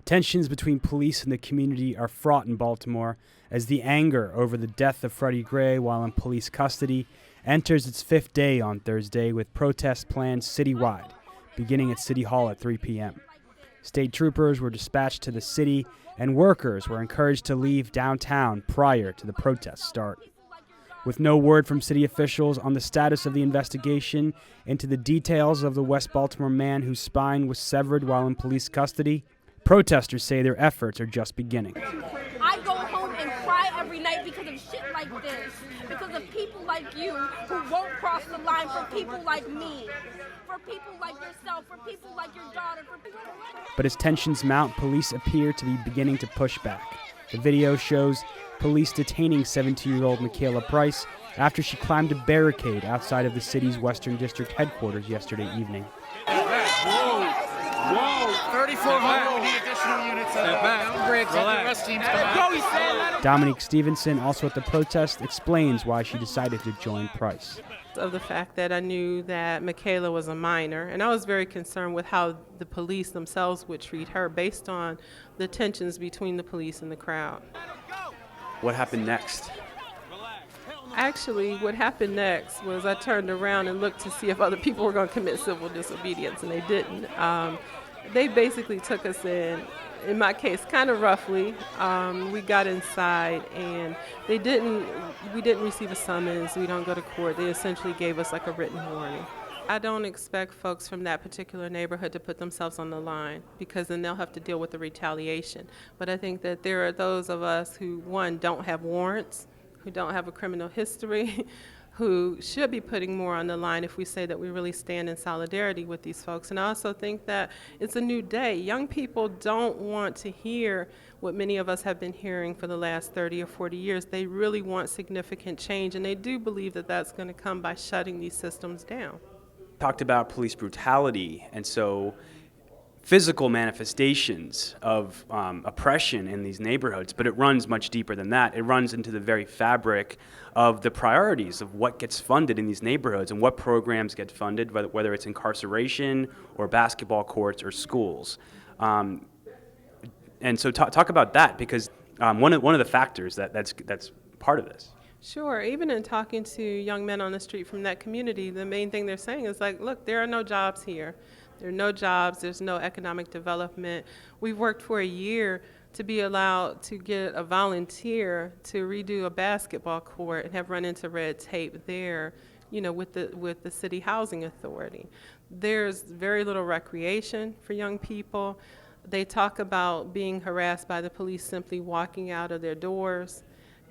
Tensions between police and the community are fraught in Baltimore as the anger over the death of Freddie Gray while in police custody enters its fifth day on Thursday with protests planned citywide, beginning at City Hall at 3 p.m. State troopers were dispatched to the city, and workers were encouraged to leave downtown prior to the protests start. With no word from city officials on the status of the investigation into the details of the West Baltimore man whose spine was severed while in police custody, protesters say their efforts are just beginning. I go home and cry every night because of shit like this, because of people like you who won't cross the line, for people like me, for people like yourself, for people like your daughter, for people like... But as tensions mount, police appear to be beginning to push back. The video shows police detaining 17-year-old Michaela Price after she climbed a barricade outside of the city's Western District headquarters yesterday evening. Whoa, 3,400 with the additional units. The rest teams come out. Dominique Stevenson, also at the protest, explains why she decided to join Price. Of the fact that I knew that Michaela was a minor, and I was very concerned with how the police themselves would treat her based on the tensions between the police and the crowd. What happened next? Actually, what happened next was I turned around and looked to see if other people were going to commit civil disobedience, and they didn't. They basically took us in my case, kind of roughly. We got inside, and we didn't receive a summons. We don't go to court. They essentially gave us like a written warning. I don't expect folks from that particular neighborhood to put themselves on the line, because then they'll have to deal with the retaliation. But I think that there are those of us who, one, don't have warrants, who don't have a criminal history, who should be putting more on the line if we say that we really stand in solidarity with these folks. And I also think that it's a new day. Young people don't want to hear what many of us have been hearing for the last 30 or 40 years. They really want significant change, and they do believe that that's going to come by shutting these systems down. Talked about police brutality, and so physical manifestations of oppression in these neighborhoods, but it runs much deeper than that. It runs into the very fabric of the priorities of what gets funded in these neighborhoods and what programs get funded, whether it's incarceration or basketball courts or schools. And so talk about that, because one of the factors that's part of this. Sure. Even in talking to young men on the street from that community, the main thing they're saying is like, look, there are no jobs here. There are no jobs. There's no economic development. We've worked for a year to be allowed to get a volunteer to redo a basketball court and have run into red tape there, with the city housing authority. There's very little recreation for young people. They talk about being harassed by the police simply walking out of their doors.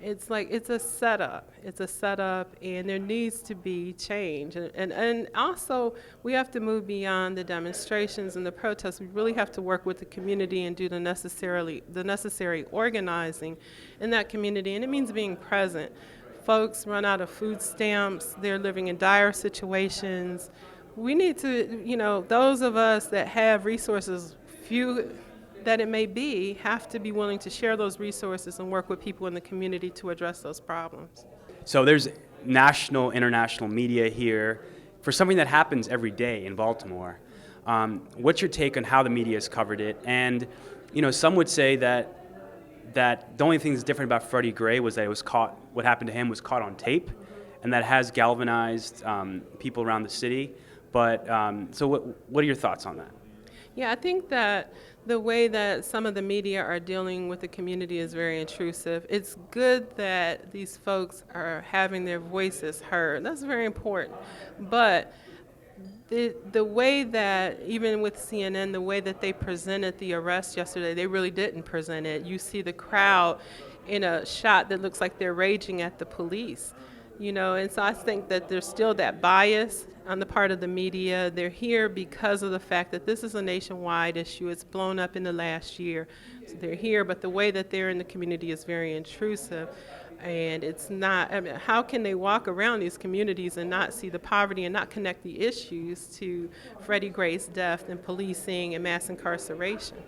It's like, it's a setup, and there needs to be change. And also, we have to move beyond the demonstrations and the protests. We really have to work with the community and do the necessary organizing in that community, and it means being present. Folks run out of food stamps, they're living in dire situations. We need to, those of us that have resources, few that it may be, have to be willing to share those resources and work with people in the community to address those problems. So there's national, international media here for something that happens every day in Baltimore. What's your take on how the media has covered it? And, some would say that the only thing that's different about Freddie Gray was that what happened to him was caught on tape, and that has galvanized people around the city. But so what are your thoughts on that? Yeah, I think that the way that some of the media are dealing with the community is very intrusive. It's good that these folks are having their voices heard. That's very important. But the way that, even with CNN, the way that they presented the arrest yesterday, they really didn't present it. You see the crowd in a shot that looks like they're raging at the police. And so I think that there's still that bias on the part of the media. They're here because of the fact that this is a nationwide issue. It's blown up in the last year. So they're here, but the way that they're in the community is very intrusive. And it's not, how can they walk around these communities and not see the poverty and not connect the issues to Freddie Gray's death and policing and mass incarceration?